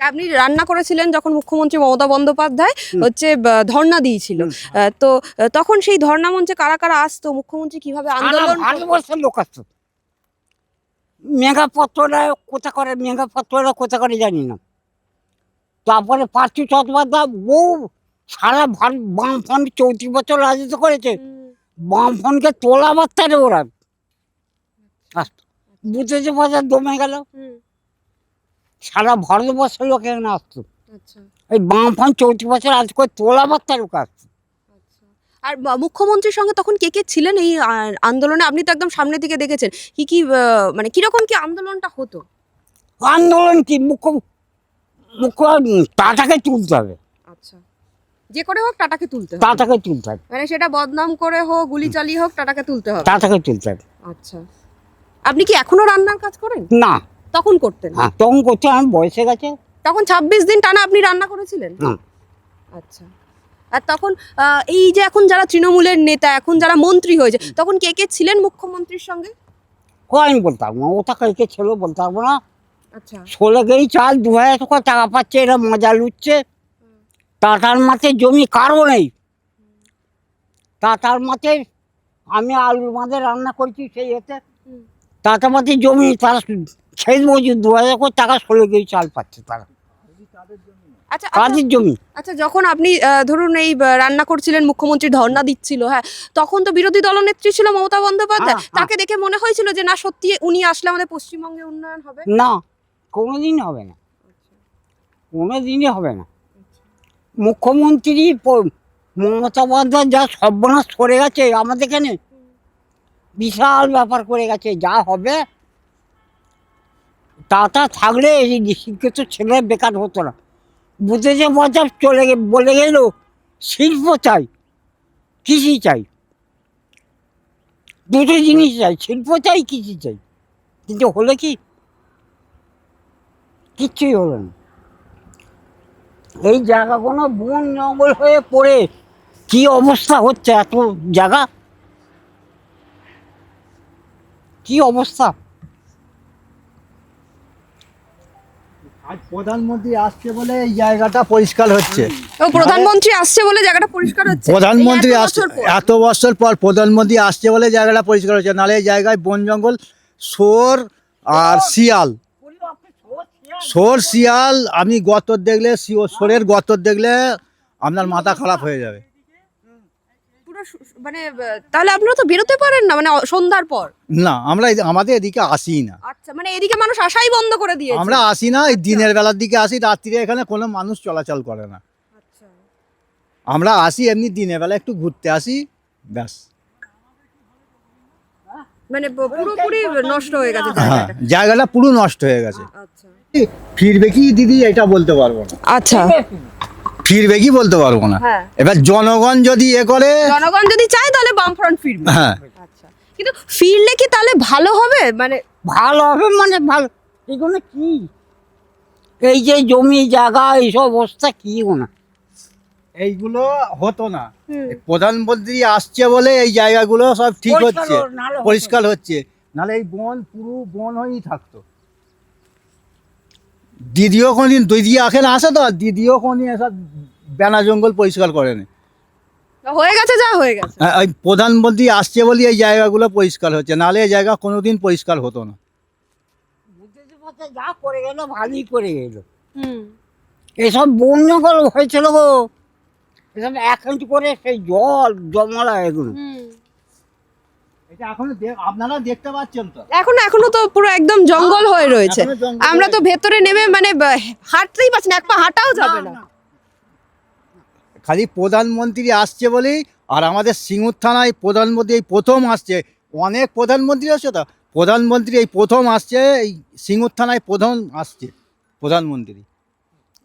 আপনি রান্না করেছিলেন যখন মুখ্যমন্ত্রী মমতা বন্দ্যোপাধ্যায় হচ্ছে ধর্ণা দিয়েছিল, তো তখন সেই ধর্ণা মঞ্চে কারা কারা আসতো, মুখ্যমন্ত্রী কিভাবে আন্দোলন? ভারতবর্ষের লোক আসতো। মেঘাপত্ররা কোথা করে, মেঘাপত্ররা কোথা করে জানি না। তারপরে পার্থ চট্টোপাধ্যায় বহু সারা ভারত বামফ্রন্ট 34 বছর রাজত্ব করেছে। বামফ্রন্টকে তোলা বার্তারে ওরা আসতো, বুঝেছে বাজার দমে গেল। সারা ভারতবর্ষের লোক এখানে আসতো। এই বামফ্রন্ট 34 বছর আজ করে তোলা বার্তার লোক আসতো। আর মুখ্যমন্ত্রীর সঙ্গে তখন কে কে ছিলেন এই আন্দোলনে? আপনি তো একদম সামনে থেকে দেখেছেন, কি কি মানে কিরকম কি আন্দোলনটা হতো? আন্দোলন কি, মুখ্য টাটাকে তুলতে হবে। আচ্ছা, যে করে হোক টাটাকে তুলতে হবে। টাটাকে তুলতে হবে, মানে সেটা বদনাম করে হোক, গুলি চালিয়ে হোক, টাটাকে তুলতে হবে। টাটাকে তুলতে হবে। আচ্ছা, আপনি কি এখনো রান্নার কাজ করেন? না, তখন করতেন? হ্যাঁ তখন করতে, আমি বয়সে গেছে। তখন 26 দিন টানা আপনি রান্না করেছিলেন? আচ্ছা। আর তখন এই যে এখন যারা তৃণমূলের নেতা, এখন যারা মন্ত্রী হয়েছে, তখন কে কে ছিলেন মুখ্যমন্ত্রীর সঙ্গে? আমি বলতে পারবো না, ওটা কে ছিল বলতে পারবো না। আচ্ছা, 16 কেজি চাল 2000 টাকা পাচ্ছে, এরা মজা লুটছে। টাটার মাঠে জমি কারও নেই। টাটার মাঠে আমি আলুর মাঝে রান্না করছি, সেই এতে টাটার মাঠে জমি, তারা সেই মজুর 2000 টাকা 16 কেজি চাল পাচ্ছে তারা, আচ্ছা, তাদের জমি। আচ্ছা, যখন আপনি ধরুন এই রান্না করছিলেন, মুখ্যমন্ত্রী ধর্ণা দিচ্ছিল, হ্যাঁ, তখন তো বিরোধী দলনেত্রী ছিল মমতা বন্দ্যোপাধ্যায়। তাকে দেখে মনে হয়েছিল যে না, সত্যি উনি আসলে আমাদের পশ্চিমবঙ্গে উন্নয়ন হবে? না, কোনোদিন হবে না, কোনোদিনই হবে না। মুখ্যমন্ত্রী মমতা বন্দ্যোপাধ্যায় যা সর্বনাশ করে গেছে আমাদের এখানে, বিশাল ব্যাপার করে গেছে। যা হবে টাটা থাকলে এই শিক্ষিত ছেলে বেকার হতো না। বুঝেছে বাজার বলে গেল শিল্প চাই, কৃষি চাই, দুটো জিনিস চাই, শিল্প চাই, কৃষি চাই। কিন্তু হলো কি, কিচ্ছুই হলো না। এই জায়গাগুলো বন জঙ্গল হয়ে পড়ে কি অবস্থা হচ্ছে, এত জায়গা কি অবস্থা। আজ প্রধানমন্ত্রী আসছে বলে এই জায়গাটা পরিষ্কার হচ্ছে। ও, প্রধানমন্ত্রী আসছে বলে জায়গাটা পরিষ্কার হচ্ছে? প্রধানমন্ত্রী এই এত আসছে, বছর পর? এত বছর পর প্রধানমন্ত্রী আসছে বলে জায়গাটা পরিষ্কার হচ্ছে, নাহলে এই জায়গায় বন জঙ্গল, শোর আর শিয়াল। শোর শিয়াল, আপনি গতর দেখলে, শোরের গতর দেখলে আপনার মাথা খারাপ হয়ে যাবে। পুরো মানে তাহলে আপনারা তো বেরোতে পারেন না মানে সন্ধ্যার পর? না, আমরা আমাদের এদিকে আসি না। আচ্ছা, মানে এদিকে মানুষ আসাই বন্ধ করে দিয়েছে? আমরা আসি না, এই দিনের বেলার দিকে আসি, রাত্রিরে এখানে কোনো মানুষ চলাচল করে না। আচ্ছা, আমরা আসি এমনি দিনের বেলা একটু ঘুরতে আসি, ব্যাস। মানে পুরোপুরি নষ্ট হয়ে গেছে হ্যাঁ, জায়গাটা? জায়গাটা পুরো নষ্ট হয়ে গেছে। আচ্ছা, ফিরবে কি দিদি এটা বলতে পারবো না। আচ্ছা, ফিরবে কি বলতে পারবো না। হ্যাঁ। এবার জনগণ যদি করে, জনগণ যদি চায় তাহলে বামফ্রন্ট ফিরবে। হ্যাঁ। আচ্ছা, কিন্তু ফিরলে কি তাহলে ভালো হবে? মানে ভালো হবে মানে ভালো, এগুলো কি, এই যে জমি জায়গা এইসব অবস্থা কি না, এইগুলো হতো না। প্রধানমন্ত্রী আসছে বলে এই জায়গাগুলো সব ঠিক পরিষ্কার হচ্ছে, নাহলে হতো পরিষ্কার হচ্ছে, নাহলে এই বন পুরো বন হয়েই থাকতো। দিদিও কোনদিন, দিদি এখন আসে তো, দিদিও কোনদিন এসব বেনা জঙ্গল পরিষ্কার করেনি। হয়ে গেছে যা হয়ে গেছে। এই প্রধানমন্ত্রী আসছে বলে এই জায়গাগুলো পরিষ্কার হচ্ছে, নাহলে এই জায়গা কোনোদিন পরিষ্কার হতো না। বুঝতেছি পারছে, যা করে গেল ভালোই করে গেল। এসব বন জঙ্গল হয়েছিল গো, এসব 1 ইঞ্চি করে সেই জল জমালা এগুলো। এটা এখন আপনারা দেখতে পাচ্ছেন তো, এখনো তো পুরো একদম জঙ্গল হয়ে রয়েছে। এখনো জঙ্গল আমরা তো ভেতরে নেমে মানে হাঁটতেই পারছি না, এক পা হাঁটাও যাবে না। খালি প্রধানমন্ত্রী আসছে বলেই। আর আমাদের সিঙ্গুর থানায় প্রধানমন্ত্রী এই প্রথম আসছে, অনেক প্রধানমন্ত্রী আছে তো, প্রধানমন্ত্রী এই প্রথম আসছে, এই সিঙ্গুর থানায় প্রথম আসছে প্রধানমন্ত্রী।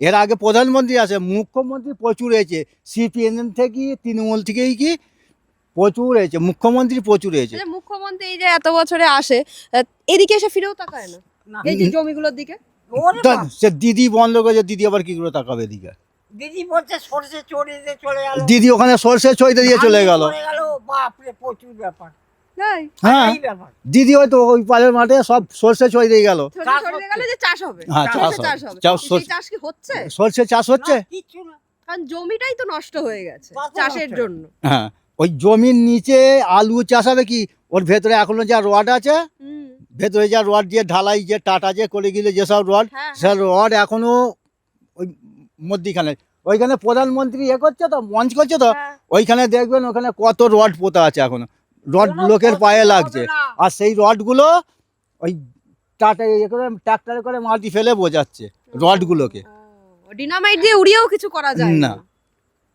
এর আগে প্রধানমন্ত্রী আসে, মুখ্যমন্ত্রী প্রচুর হয়েছে, সিপিএম থেকে তৃণমূল থেকেই কি প্রচুর হয়েছে, মুখ্যমন্ত্রী প্রচুর হয়েছে। মুখ্যমন্ত্রী এই যে এত বছরে আসে, এদিকে এসে ফিরেও তাকায় না এই যে জমিগুলোর দিকে? সে দিদি বন্ধ করেছে, দিদি আবার কি করে তাকাবে এদিকে? দিদি বলছে সরষে চড়িয়ে চলে গেল, দিদি ওখানে সরষে ছইতে দিয়ে চলে গেল। বাপরে প্রচুর ব্যাপার। তাই হ্যাঁ এই ব্যাপার। দিদি হয়তো ওই পারের মাঠে সব সর্ষে ছড়িয়ে গেল, সরষে ছড়িয়ে গেলে যে চাষ হবে, হ্যাঁ, চাষ সরষে হবে। চাষ হবে, চাষ সেই সরষে- চাষ কি হচ্ছে? সর্ষে চাষ হচ্ছে। না, কিচ্ছু না। কারণ জমিটাই তো নষ্ট হয়ে গেছে চাষও চাষের নষ্ট। জন্য। হ্যাঁ ওই জমির নিচে আলু চাষ হবে কি, ওর ভেতরে এখনো যা রড আছে, হুম, ভেতরে যা রড দিয়ে ঢালাই যে টাটা যে করে গেলে যেসব রড, হ্যাঁ, সে রড এখনো ওই মধ্যিখানে ওইখানে প্রধানমন্ত্রী করছে তো, মঞ্চ করছে তো, হ্যাঁ। ওইখানে দেখবেন ওখানে কত রড পোতা আছে এখনো, রড কোনো লোকের পায়ে ফসল লাগছে, হবে না। আর সেই রডগুলো ওই টাটা করে ট্রাক্টরে করে মাটি ফেলে বোঝাচ্ছে রডগুলোকে। ডিনামাইট দিয়ে উড়িয়েও কিছু করা যায় না। না।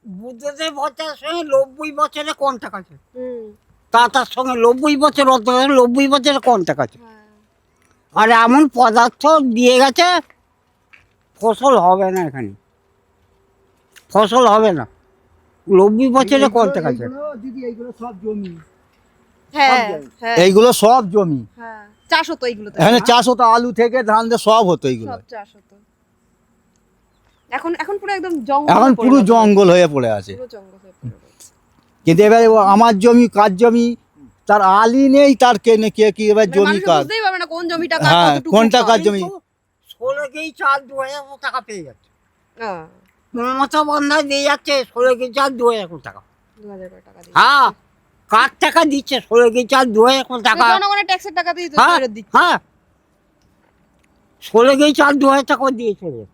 বুদ্ধদেব ভট্টাচার্যের সঙ্গে 90 বছরে কন্টাক্ট আছে, হুম, তার সঙ্গে 90 বছর 90 বছরে কন্টাক্ট আছে। হ্যাঁ। আর এমন পদার্থ দিয়ে গেছে, ফসল হবে না এখানে, ফসল হবে না। 90 বছরে কন্টাক্ট আছে। দিদি এইগুলো সব জমি, হ্যাঁ, হ্যাঁ, এইগুলো সব জমি, হ্যাঁ। চাষ হতো এইগুলোতে, এখানে চাষ হতো আলু থেকে ধান দিয়ে সব হতো এইগুলো, সব চাষ হতো। এখন এখন পুরো একদম জঙ্গল এখন হয়ে পুরো পড়ে গেছে। জঙ্গল হয়ে পড়ে আছে। পুরো জঙ্গল হয়ে পড়ে গেছে। কিন্তু এবারে ও আমার জমি কার জমি, তার আলি নেই, তার কে কি এবার মানে জমি মানুষ কার, বুঝতেই পারবে না কোন জমিটা কার, হ্যাঁ, কতটুকু কোনটা কার কার। জমি। 16 কেজি চাল 2000 টাকা পেয়ে যাচ্ছে, হ্যাঁ, মমতা বন্দ্যোপাধ্যায় দিয়ে যাচ্ছে 16 কেজি চাল 2000 টাকা। 2000 করে টাকা দিয়ে। হ্যাঁ, কার টাকা দিচ্ছে 16 কেজি চাল 2000 টাকা? জনগণের ট্যাক্সের টাকা দিয়ে তো হ্যাঁ ফেরত দিচ্ছে। হ্যাঁ, 16 কেজি চাল 2000 টাকা দিয়ে চলে যাচ্ছে,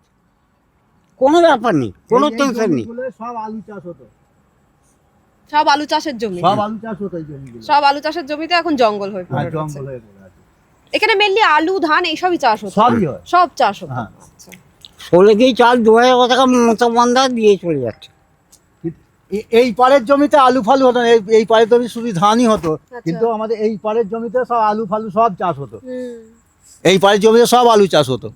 কোনো ব্যাপার নেই, কোনো টেনশন নেই। সব আলু চাষ হতো, সব আলু চাষের জমি, সব আলু চাষ হতো এই জমিগুলো, সব আলু চাষের জমিতে এখন জঙ্গল হয়ে হ্যাঁ পড়ে রয়েছে। জঙ্গল হয়ে পড়ে আছে, এখানে মেনলি আলু ধান এইসবই চাষ হতো, সবই হয়। সব চাষ হতো। হ্যাঁ। আচ্ছা। 16 কেজি চাল 2000 টাকা মমতা বন্দ্যোপাধ্যায় দিয়ে চলে যাচ্ছে। এই পাড়ের জমিতে আলু ফালু হতো না, এই পাড়ের জমি শুধু ধানই হতো, আচ্ছা। কিন্তু আমাদের এই পাড়ের জমিতে সব আলু ফালু সব চাষ হতো, হুম। এই পাড়ের জমিতে সব আলু চাষ হতো।